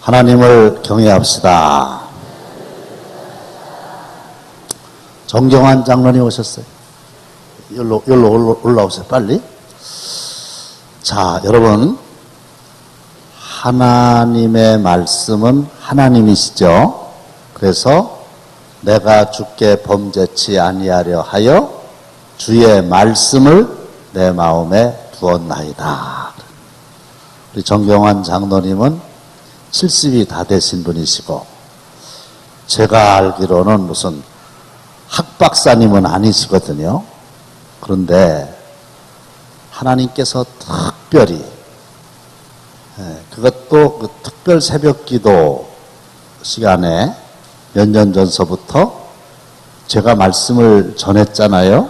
하나님을 경외합시다. 정경환 장로님 오셨어요. 여기로 올라오세요. 빨리. 자, 여러분, 하나님의 말씀은 하나님이시죠. 그래서 내가 주께 범죄치 아니하려 하여 주의 말씀을 내 마음에 두었나이다. 우리 정경환 장로님은 70이 다 되신 분이시고, 제가 알기로는 무슨 학박사님은 아니시거든요. 그런데 하나님께서 특별히, 그것도 그 특별 새벽 기도 시간에 몇 년 전서부터 제가 말씀을 전했잖아요.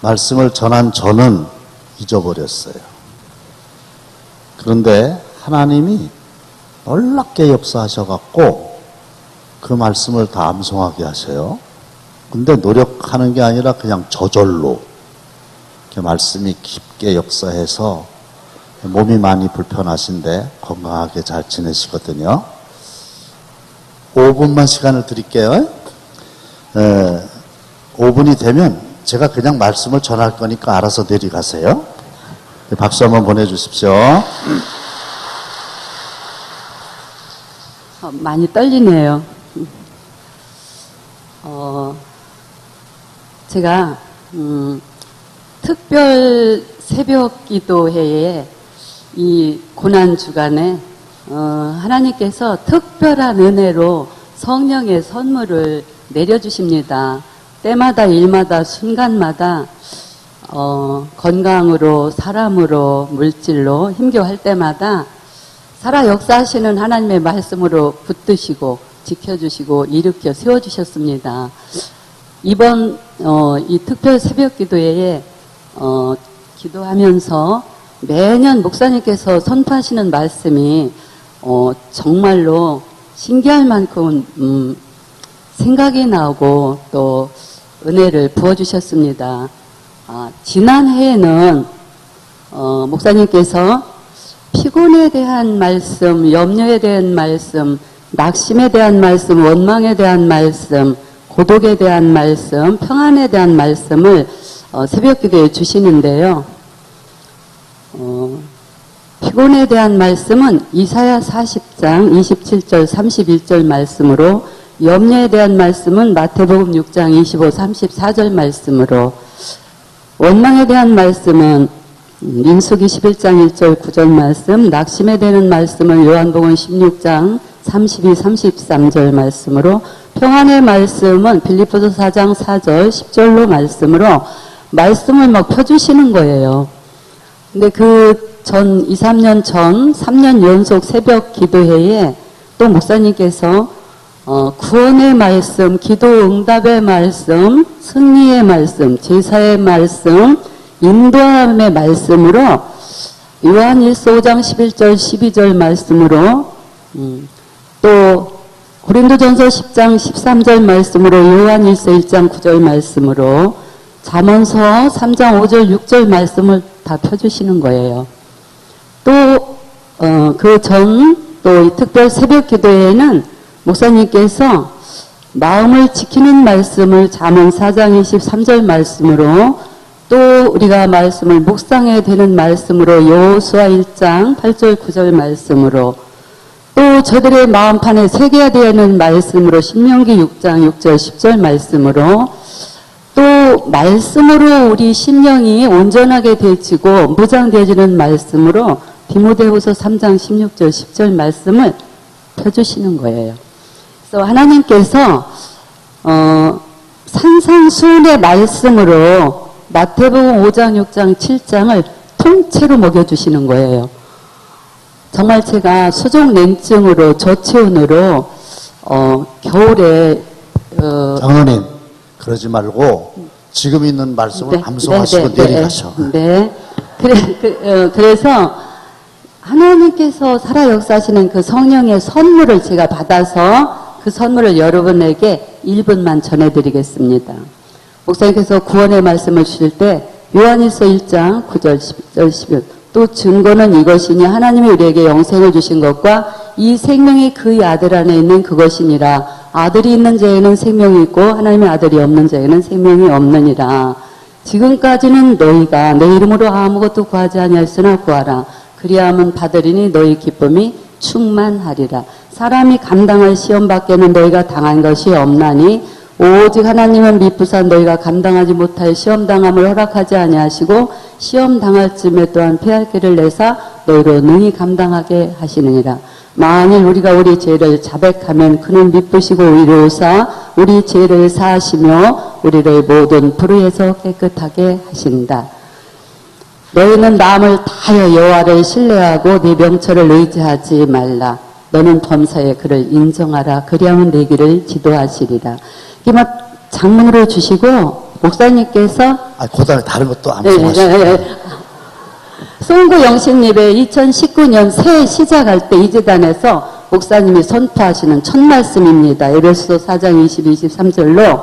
말씀을 전한 저는 잊어버렸어요. 그런데 하나님이 놀랍게 역사하셔갖고 그 말씀을 다 암송하게 하셔요. 근데 노력하는 게 아니라 그냥 저절로 이렇게 말씀이 깊게 역사해서 몸이 많이 불편하신데 건강하게 잘 지내시거든요. 5분만 시간을 드릴게요. 5분이 되면 제가 그냥 말씀을 전할 거니까 알아서 내려가세요. 박수 한번 보내주십시오. 많이 떨리네요. 제가 특별 새벽 기도회에 이 고난 주간에 하나님께서 특별한 은혜로 성령의 선물을 내려주십니다. 때마다 일마다 순간마다 건강으로 사람으로 물질로 힘겨워할 때마다 살아 역사하시는 하나님의 말씀으로 붙드시고 지켜주시고 일으켜 세워주셨습니다. 이번 이 특별 새벽 기도회에 기도하면서 매년 목사님께서 선포하시는 말씀이 정말로 신기할 만큼 생각이 나고 또 은혜를 부어주셨습니다. 지난해에는 목사님께서 피곤에 대한 말씀, 염려에 대한 말씀, 낙심에 대한 말씀, 원망에 대한 말씀, 고독에 대한 말씀, 평안에 대한 말씀을 새벽 기도에 주시는데요. 피곤에 대한 말씀은 이사야 40장 27절 31절 말씀으로, 염려에 대한 말씀은 마태복음 6장 25, 34절 말씀으로, 원망에 대한 말씀은 민수기 11장 1절 9절 말씀, 낙심에 대한 말씀은 요한복음 16장 32, 33절 말씀으로, 평안의 말씀은 빌립보서 4장 4절 10절로 말씀으로 말씀을 막 펴주시는 거예요. 근데 그 전 2, 3년 전 3년 연속 새벽 기도회에 또 목사님께서 구원의 말씀, 기도 응답의 말씀, 승리의 말씀, 제사의 말씀, 인도함의 말씀으로 요한일서 5장 11절 12절 말씀으로 또 고린도전서 10장 13절 말씀으로 요한일서 1장 9절 말씀으로 잠언서 3장 5절 6절 말씀을 다 펴주시는 거예요. 또 그 전 또 이 특별 새벽 기도회에는 목사님께서 마음을 지키는 말씀을 잠언 4장 23절 말씀으로, 또 우리가 말씀을 묵상해야 되는 말씀으로 여호수아 1장 8절 9절 말씀으로, 또 저들의 마음판에 새겨야 되는 말씀으로 신명기 6장 6절 10절 말씀으로, 또 말씀으로 우리 심령이 온전하게 되어지고 무장되어지는 말씀으로 디모데후서 3장 16절 10절 말씀을 펴주시는 거예요. 그래서 하나님께서 산상수훈의 말씀으로 마태복음 5장 6장 7장을 통째로 먹여주시는 거예요. 정말 제가 수족 냉증으로 저체온으로 겨울에 장로님, 그러지 말고 지금 있는 말씀을 암송하시고 내려가셔. 네. 그래서 하나님께서 살아 역사하시는 그 성령의 선물을 제가 받아서 그 선물을 여러분에게 1분만 전해드리겠습니다. 목사님께서 구원의 말씀을 주실 때 요한일서 1장 9절 10절 11절 또 증거는 이것이니 하나님이 우리에게 영생을 주신 것과 이 생명이 그의 아들 안에 있는 그것이니라. 아들이 있는 자에는 생명이 있고 하나님의 아들이 없는 자에는 생명이 없느니라. 지금까지는 너희가 내 이름으로 아무것도 구하지 아니하였으나 구하라. 그리하면 받으리니 너희 기쁨이 충만하리라. 사람이 감당할 시험 밖에는 너희가 당한 것이 없나니 오직 하나님은 미쁘사 너희가 감당하지 못할 시험당함을 허락하지 아니하시고 시험당할 쯤에 또한 피할 길을 내사 너희로 능히 감당하게 하시느니라. 만일 우리가 우리 죄를 자백하면 그는 미쁘시고 의로우사 우리 죄를 사하시며 우리를 모든 불의에서 깨끗하게 하신다. 너희는 남을 다하여 여호와를 신뢰하고 네 명철을 의지하지 말라. 너는 범사에 그를 인정하라. 그리하면 네 길을 지도하시리라. 이게 막 장문으로 주시고 목사님께서 그 다음에 다른 것도 암송하시고. 송구 영신예배 2019년 새해 시작할 때 이 재단에서 목사님이 선포하시는 첫 말씀입니다. 에베소서 4장 22, 23절로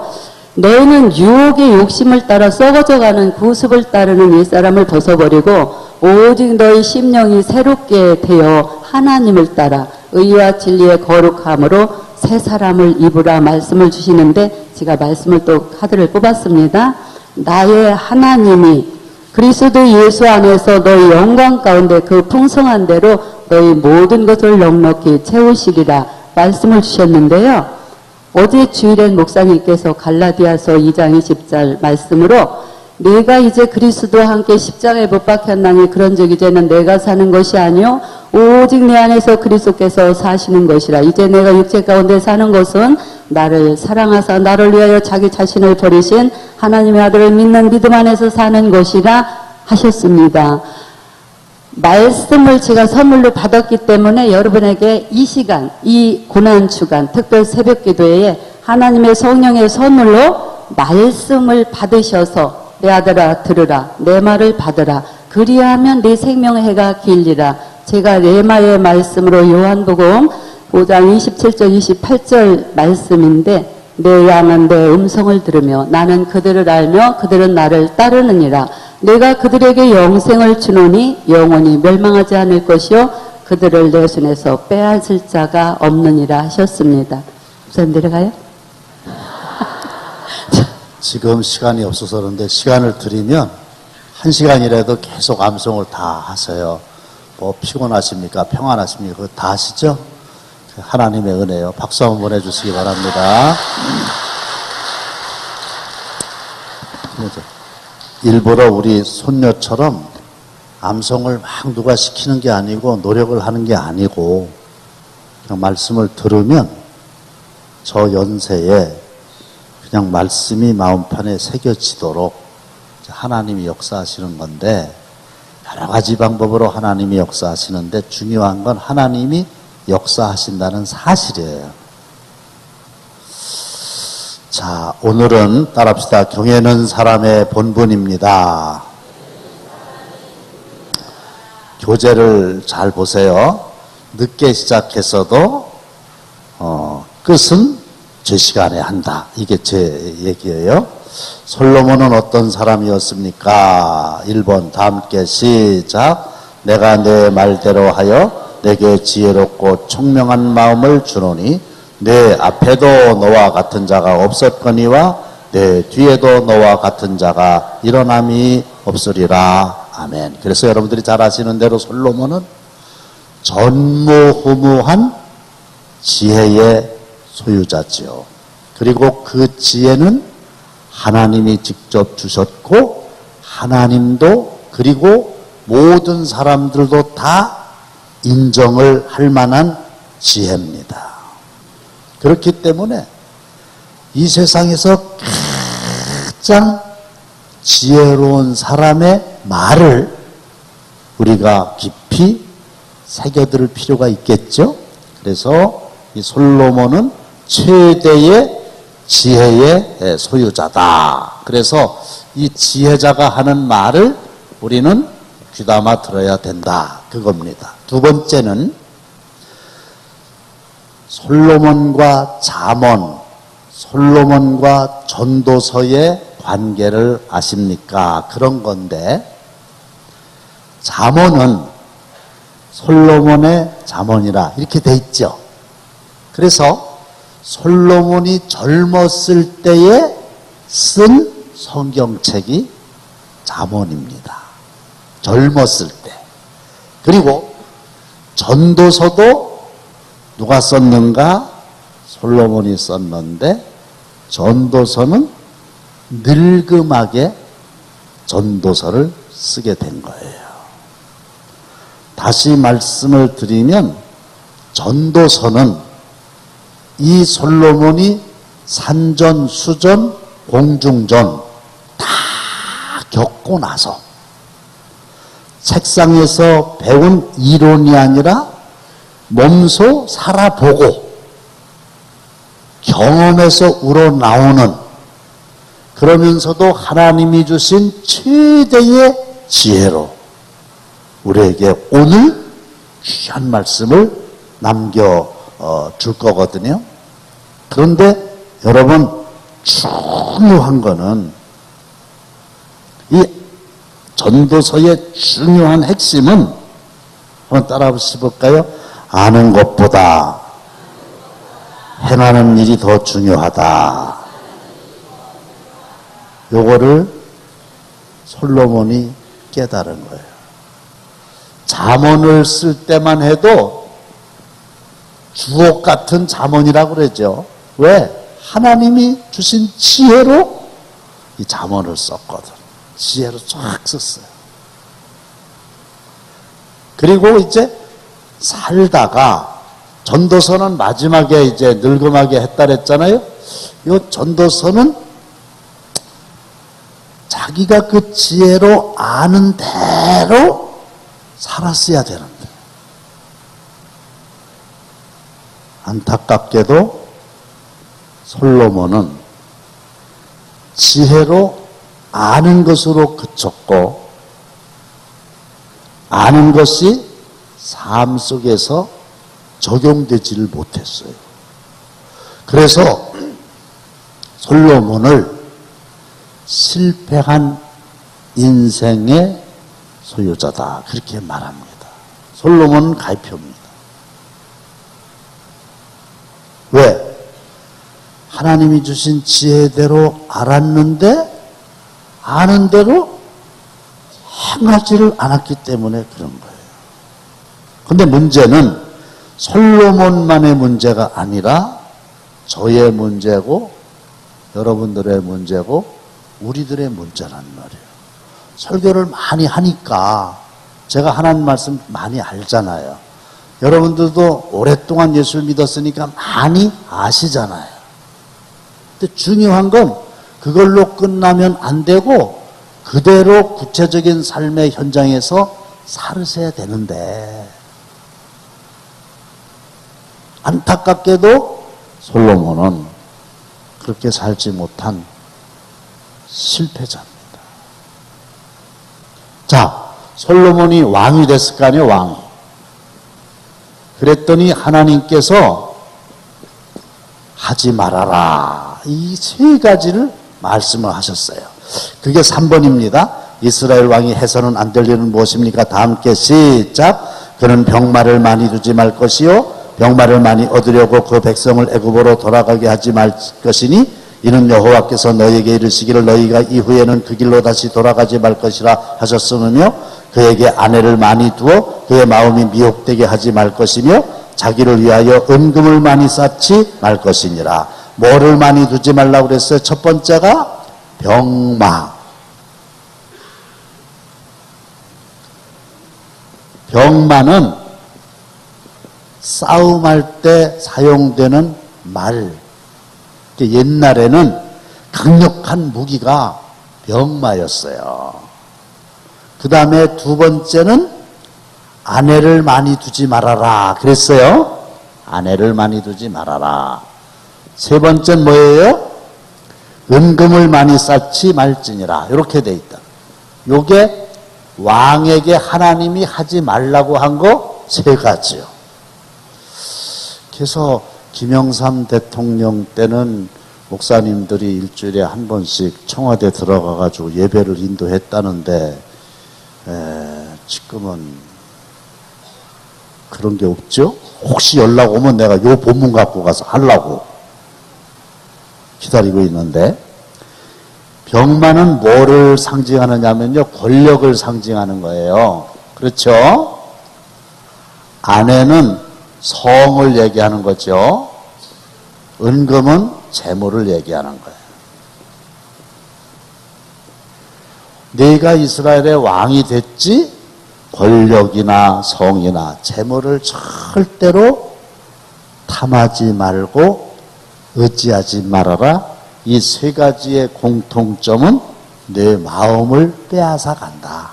너희는 유혹의 욕심을 따라 썩어져가는 구습을 따르는 옛사람을 벗어버리고 오직 너희 심령이 새롭게 되어 하나님을 따라 의와 진리의 거룩함으로 새 사람을 입으라 말씀을 주시는데 제가 말씀을 또 카드를 뽑았습니다. 나의 하나님이 그리스도 예수 안에서 너희 영광 가운데 그 풍성한 대로 너희 모든 것을 넉넉히 채우시리라 말씀을 주셨는데요. 어제 주일엔 목사님께서 갈라디아서 2장 20절 말씀으로 내가 이제 그리스도와 함께 십자가에 못 박혔나니 그런즉 이제는 내가 사는 것이 아니요 오직 내 안에서 그리스도께서 사시는 것이라. 이제 내가 육체 가운데 사는 것은 나를 사랑하사 나를 위하여 자기 자신을 버리신 하나님의 아들을 믿는 믿음 안에서 사는 것이라 하셨습니다. 말씀을 제가 선물로 받았기 때문에 여러분에게 이 시간, 이 고난주간, 특별 새벽기도회에 하나님의 성령의 선물로 말씀을 받으셔서 내 아들아 들으라, 내 말을 받으라, 그리하면 네 생명의 해가 길리라. 제가 레마의 말씀으로 요한복음 5장 27절 28절 말씀인데 내 양은 내 음성을 들으며 나는 그들을 알며 그들은 나를 따르느니라. 내가 그들에게 영생을 주노니 영원히 멸망하지 않을 것이요 그들을 내 손에서 빼앗을 자가 없느니라 하셨습니다. 목사님 내려가요? 지금 시간이 없어서 그런데 시간을 드리면 1시간이라도 계속 암송을 다 하세요. 뭐 피곤하십니까? 평안하십니까? 그거 다 하시죠? 하나님의 은혜요. 박수 한번 보내주시기 바랍니다. 일부러 우리 손녀처럼 암송을 막 누가 시키는 게 아니고 노력을 하는 게 아니고 그냥 말씀을 들으면 저 연세에 그냥 말씀이 마음판에 새겨지도록 하나님이 역사하시는 건데 여러 가지 방법으로 하나님이 역사하시는데 중요한 건 하나님이 역사하신다는 사실이에요. 자, 오늘은 따라합시다. 경외는 사람의 본분입니다. 교재를 잘 보세요. 늦게 시작했어도 끝은 제 시간에 한다. 이게 제 얘기예요. 솔로몬은 어떤 사람이었습니까? 1번 다 함께 시작. 내가 내 말대로 하여 내게 지혜롭고 총명한 마음을 주노니 내 앞에도 너와 같은 자가 없었거니와 내 뒤에도 너와 같은 자가 일어남이 없으리라. 아멘. 그래서 여러분들이 잘 아시는 대로 솔로몬은 전무후무한 지혜의 소유자지요. 그리고 그 지혜는 하나님이 직접 주셨고 하나님도 그리고 모든 사람들도 다 인정을 할 만한 지혜입니다. 그렇기 때문에 이 세상에서 가장 지혜로운 사람의 말을 우리가 깊이 새겨들 필요가 있겠죠. 그래서 이 솔로몬은 최대의 지혜의 소유자다. 그래서 이 지혜자가 하는 말을 우리는 귀담아 들어야 된다. 그겁니다. 두 번째는 솔로몬과 잠언, 솔로몬과 전도서의 관계를 아십니까? 그런 건데 잠언은 솔로몬의 잠언이라 이렇게 돼 있죠. 그래서 솔로몬이 젊었을 때에 쓴 성경책이 잠언입니다. 젊었을 때. 그리고 전도서도 누가 썼는가? 솔로몬이 썼는데 전도서는 늙음하게 전도서를 쓰게 된 거예요. 다시 말씀을 드리면 전도서는 이 솔로몬이 산전, 수전, 공중전 다 겪고 나서 책상에서 배운 이론이 아니라 몸소 살아보고 경험에서 우러나오는, 그러면서도 하나님이 주신 최대의 지혜로 우리에게 오늘 귀한 말씀을 남겨줄 거거든요. 그런데 여러분, 중요한 거는 이 전도서의 중요한 핵심은 한번 따라 보실까요? 아는 것보다 행하는 일이 더 중요하다. 요거를 솔로몬이 깨달은 거예요. 잠언을 쓸 때만 해도 주옥 같은 잠언이라고 그러죠. 왜? 하나님이 주신 지혜로 이 잠언을 썼거든. 지혜로 쫙 썼어요. 그리고 이제 살다가 전도서는 마지막에 이제 늙음하게 했다 그랬잖아요. 이 전도서는 자기가 그 지혜로 아는 대로 살았어야 되는데, 안타깝게도 솔로몬은 지혜로 아는 것으로 그쳤고, 아는 것이 삶 속에서 적용되지를 못했어요. 그래서 솔로몬을 실패한 인생의 소유자다, 그렇게 말합니다. 솔로몬은 가이표입니다. 왜? 하나님이 주신 지혜대로 알았는데 아는 대로 행하지를 않았기 때문에 그런 거예요. 근데 문제는 솔로몬만의 문제가 아니라 저의 문제고 여러분들의 문제고 우리들의 문제란 말이에요. 설교를 많이 하니까 제가 하나님 말씀 많이 알잖아요. 여러분들도 오랫동안 예수를 믿었으니까 많이 아시잖아요. 근데 중요한 건 그걸로 끝나면 안 되고 그대로 구체적인 삶의 현장에서 살으셔야 되는데, 안타깝게도 솔로몬은 그렇게 살지 못한 실패자입니다. 자, 솔로몬이 왕이 됐을 거 아니에요, 왕이. 그랬더니 하나님께서 하지 말아라, 이 세 가지를 말씀을 하셨어요. 그게 3번입니다. 이스라엘 왕이 해서는 안 될 일은 무엇입니까? 다 함께 시작. 그는 병마를 많이 두지 말 것이요, 병마를 많이 얻으려고 그 백성을 애굽으로 돌아가게 하지 말 것이니 이는 여호와께서 너희에게 이르시기를 너희가 이후에는 그 길로 다시 돌아가지 말 것이라 하셨으며, 그에게 아내를 많이 두어 그의 마음이 미혹되게 하지 말 것이며 자기를 위하여 은금을 많이 쌓지 말 것이니라. 뭐를 많이 두지 말라고 그랬어요? 첫 번째가 병마. 병마는 싸움할 때 사용되는 말. 옛날에는 강력한 무기가 병마였어요. 그 다음에 두 번째는 아내를 많이 두지 말아라 그랬어요. 아내를 많이 두지 말아라. 세 번째는 뭐예요? 은금을 많이 쌓지 말지니라. 이렇게 돼 있다. 요게 왕에게 하나님이 하지 말라고 한 거 세 가지요. 그래서 김영삼 대통령 때는 목사님들이 일주일에 한 번씩 청와대 들어가가지고 예배를 인도했다는데, 지금은 그런 게 없죠? 혹시 연락 오면 내가 요 본문 갖고 가서 하려고 기다리고 있는데, 병마는 뭐를 상징하느냐면요, 권력을 상징하는 거예요. 그렇죠? 아내는 성을 얘기하는 거죠. 은금은 재물을 얘기하는 거예요. 네가 이스라엘의 왕이 됐지 권력이나 성이나 재물을 절대로 탐하지 말고 의지하지 말아라. 이 세 가지의 공통점은 내 마음을 빼앗아 간다.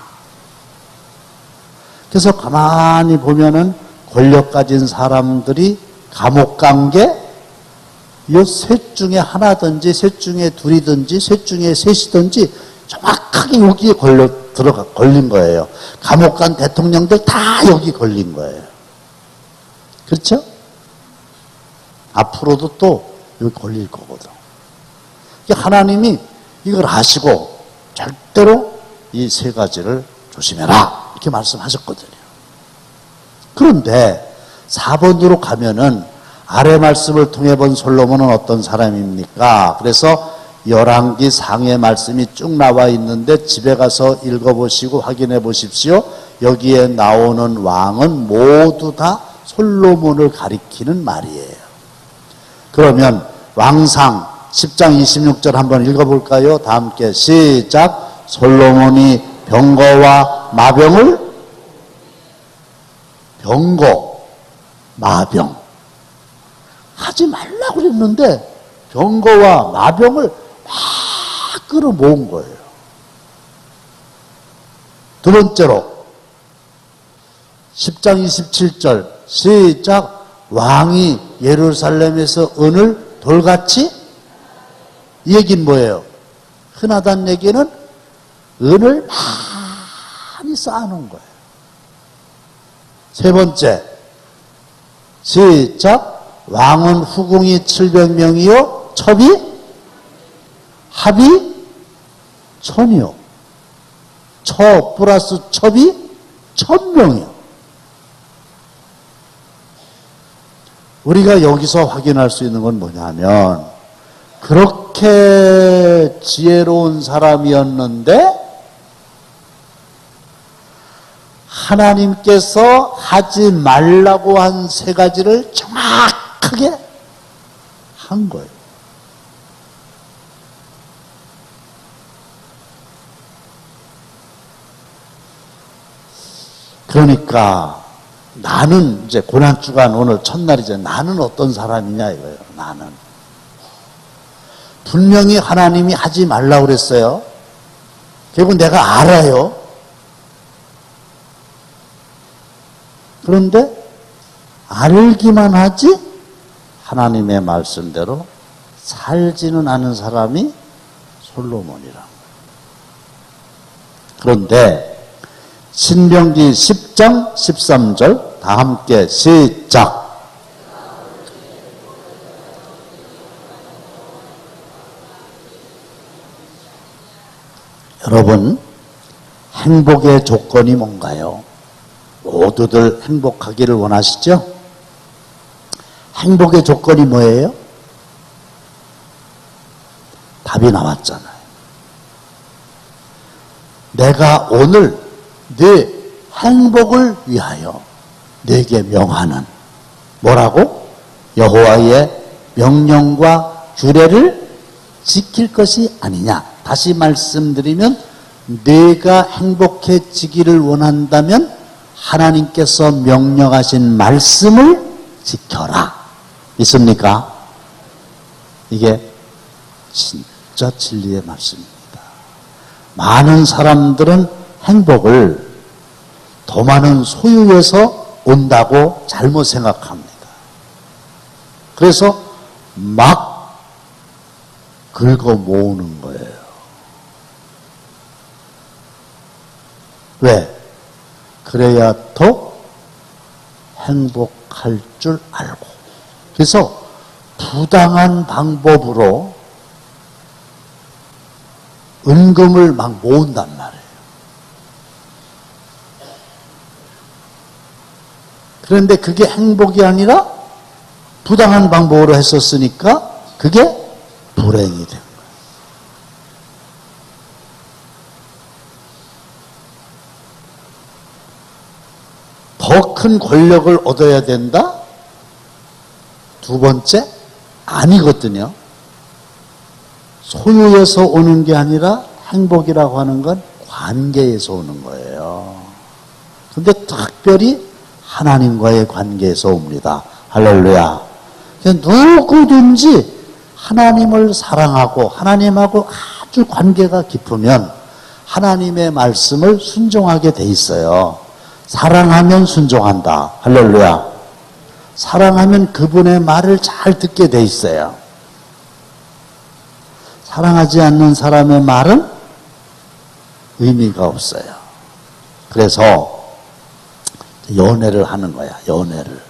그래서 가만히 보면은 권력 가진 사람들이 감옥 간 게 이 셋 중에 하나든지 셋 중에 둘이든지 셋 중에 셋이든지 정확하게 여기에 걸린 거예요. 감옥 간 대통령들 다 여기 걸린 거예요. 그렇죠? 앞으로도 또 여기 걸릴 거거든. 하나님이 이걸 아시고 절대로 이 세 가지를 조심해라 이렇게 말씀하셨거든요. 그런데 4번으로 가면은 아래 말씀을 통해 본 솔로몬은 어떤 사람입니까? 그래서 열왕기 상의 말씀이 쭉 나와 있는데 집에 가서 읽어보시고 확인해 보십시오. 여기에 나오는 왕은 모두 다 솔로몬을 가리키는 말이에요. 그러면 왕상 10장 26절 한번 읽어볼까요? 다 함께 시작. 솔로몬이 병거와 마병을 병거, 마병 하지 말라고 그랬는데 병거와 마병을 막 끌어모은 거예요. 두 번째로 10장 27절 시작. 왕이 예루살렘에서 은을 돌같이, 이 얘기는 뭐예요? 흔하다는 얘기는 은을 많이 쌓아놓은 거예요. 세 번째 시작. 왕은 후궁이 700명이요 첩이 합이 1000이요. 첩 플러스 첩이 1000명이요. 우리가 여기서 확인할 수 있는 건 뭐냐면, 그렇게 지혜로운 사람이었는데 하나님께서 하지 말라고 한 세 가지를 정확하게 한 거예요. 그러니까 나는 이제 고난주간 오늘 첫날이죠. 나는 어떤 사람이냐 이거예요. 나는 분명히 하나님이 하지 말라고 그랬어요. 결국 내가 알아요. 그런데 알기만 하지 하나님의 말씀대로 살지는 않은 사람이 솔로몬이라. 그런데 신명기 10장 13절 다 함께 시작. 여러분, 행복의 조건이 뭔가요? 모두들 행복하기를 원하시죠? 행복의 조건이 뭐예요? 답이 나왔잖아요. 내가 오늘 네 행복을 위하여 네게 명하는, 뭐라고? 여호와의 명령과 규례를 지킬 것이 아니냐. 다시 말씀드리면, 네가 행복해지기를 원한다면 하나님께서 명령하신 말씀을 지켜라. 있습니까? 이게 진짜 진리의 말씀입니다. 많은 사람들은 행복을 더 많은 소유에서 온다고 잘못 생각합니다. 그래서 막 긁어 모으는 거예요. 왜? 그래야 더 행복할 줄 알고. 그래서 부당한 방법으로 은금을 막 모은단 말이에요. 그런데 그게 행복이 아니라 부당한 방법으로 했었으니까 그게 불행이 된 거예요. 더 큰 권력을 얻어야 된다? 두 번째, 아니거든요. 소유에서 오는 게 아니라 행복이라고 하는 건 관계에서 오는 거예요. 근데 특별히 하나님과의 관계에서 옵니다. 할렐루야. 누구든지 하나님을 사랑하고 하나님하고 아주 관계가 깊으면 하나님의 말씀을 순종하게 돼 있어요. 사랑하면 순종한다. 할렐루야. 사랑하면 그분의 말을 잘 듣게 돼 있어요. 사랑하지 않는 사람의 말은 의미가 없어요. 그래서 연애를 하는 거야. 연애를.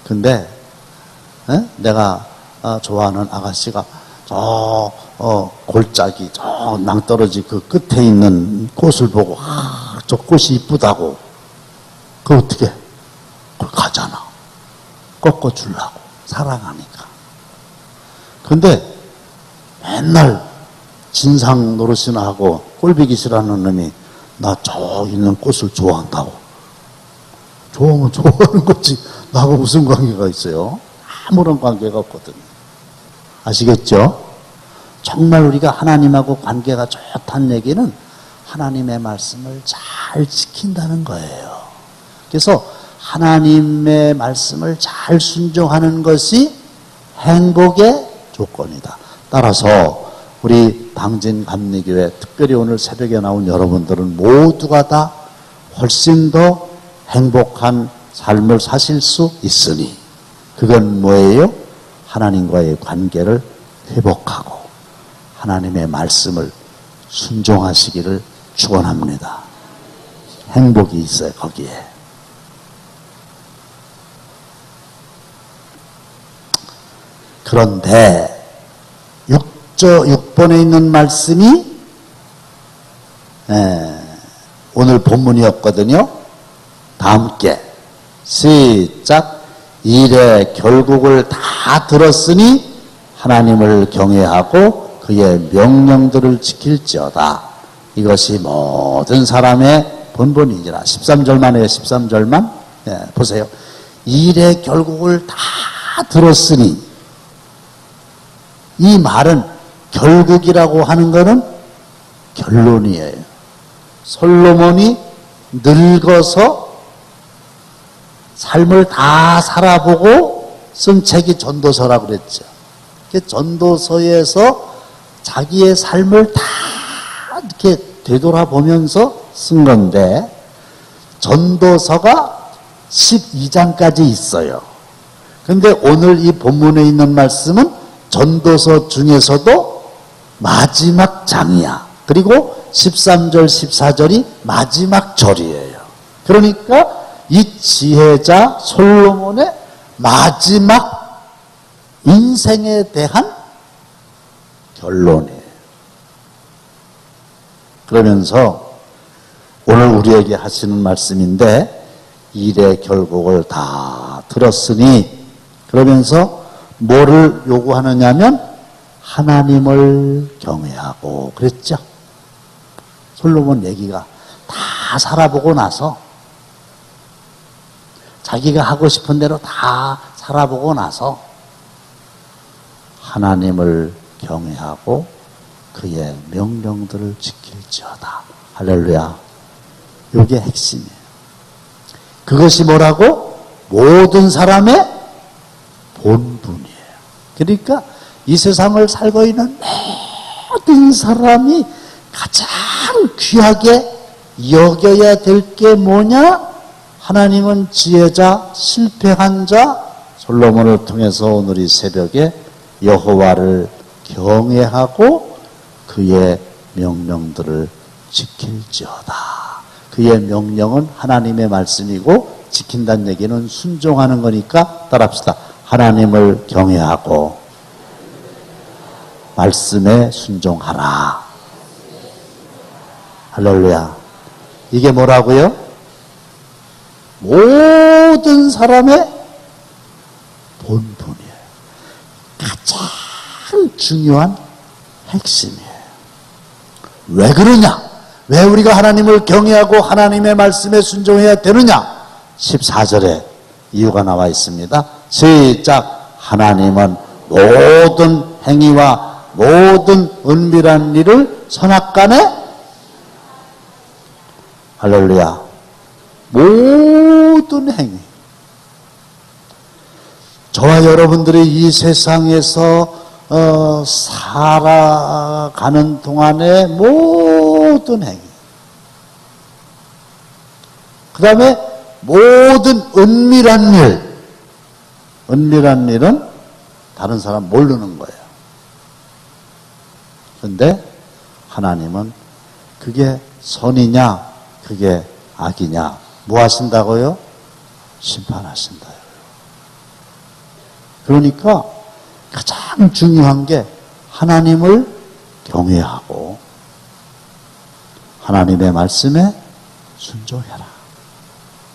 근데 내가 좋아하는 아가씨가 저 골짜기 저 낭떠러지 그 끝에 있는 꽃을 보고 저 꽃이 이쁘다고. 그 어떻게? 그걸 가잖아. 꺾어주려고. 사랑하니까. 근데 맨날 진상 노릇이나 하고 꼴보기 싫어하는 놈이 나 저 있는 꽃을 좋아한다고. 좋아하면 좋아하는 거지. 나하고 무슨 관계가 있어요? 아무런 관계가 없거든요. 아시겠죠? 정말 우리가 하나님하고 관계가 좋다는 얘기는 하나님의 말씀을 잘 지킨다는 거예요. 그래서 하나님의 말씀을 잘 순종하는 것이 행복의 조건이다. 따라서 우리 당진감리교회 특별히 오늘 새벽에 나온 여러분들은 모두가 다 훨씬 더 행복한 삶을 사실 수 있으니 그건 뭐예요? 하나님과의 관계를 회복하고 하나님의 말씀을 순종하시기를 축원합니다. 행복이 있어요, 거기에. 그런데 6번에 있는 말씀이 오늘 본문이었거든요. 다 함께 시작. 일의 결국을 다 들었으니 하나님을 경외하고 그의 명령들을 지킬지어다. 이것이 모든 사람의 본분이니라. 13절만 해요. 13절만. 보세요. 일의 결국을 다 들었으니, 이 말은 결국이라고 하는 것은 결론이에요. 솔로몬이 늙어서 삶을 다 살아보고 쓴 책이 전도서라고 그랬죠. 전도서에서 자기의 삶을 다 이렇게 되돌아보면서 쓴 건데, 전도서가 12장까지 있어요. 근데 오늘 이 본문에 있는 말씀은 전도서 중에서도 마지막 장이야. 그리고 13절, 14절이 마지막 절이에요. 그러니까 이 지혜자 솔로몬의 마지막 인생에 대한 결론이에요. 그러면서 오늘 우리에게 하시는 말씀인데, 일의 결국을 다 들었으니, 그러면서 뭐를 요구하느냐면 하나님을 경외하고 그랬죠. 솔로몬 얘기가 다 살아보고 나서, 자기가 하고 싶은 대로 다 살아보고 나서 하나님을 경외하고 그의 명령들을 지킬지어다. 할렐루야. 이게 핵심이에요. 그것이 뭐라고? 모든 사람의 본분이에요. 그러니까 이 세상을 살고 있는 모든 사람이 가장 귀하게 여겨야 될 게 뭐냐? 하나님은 지혜자, 실패한 자, 솔로몬을 통해서 오늘 이 새벽에 여호와를 경외하고 그의 명령들을 지킬지어다. 그의 명령은 하나님의 말씀이고 지킨다는 얘기는 순종하는 거니까 따라합시다. 하나님을 경외하고 말씀에 순종하라. 할렐루야. 이게 뭐라고요? 모든 사람의 본분이에요. 가장 중요한 핵심이에요. 왜 그러냐? 왜 우리가 하나님을 경외하고 하나님의 말씀에 순종해야 되느냐? 14절에 이유가 나와 있습니다. 시작. 하나님은 모든 행위와 모든 은밀한 일을 선악간에 할렐루야. 모든 행위. 저와 여러분들이 이 세상에서 살아가는 동안의 모든 행위. 그 다음에 모든 은밀한 일. 은밀한 일은 다른 사람 모르는 거예요. 그런데 하나님은 그게 선이냐, 그게 악이냐, 뭐 하신다고요? 심판하신다요. 그러니까 가장 중요한 게 하나님을 경외하고 하나님의 말씀에 순종해라.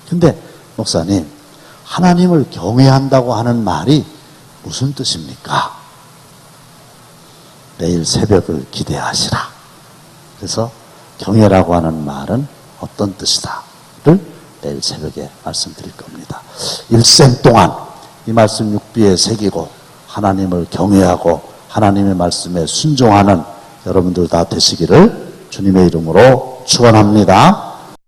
근데 목사님, 하나님을 경외한다고 하는 말이 무슨 뜻입니까? 내일 새벽을 기대하시라. 그래서 경외라고 하는 말은 어떤 뜻이다를 내일 새벽에 말씀드릴 겁니다. 일생 동안 이 말씀 육비에 새기고 하나님을 경외하고 하나님의 말씀에 순종하는 여러분들 다 되시기를 주님의 이름으로 축원합니다.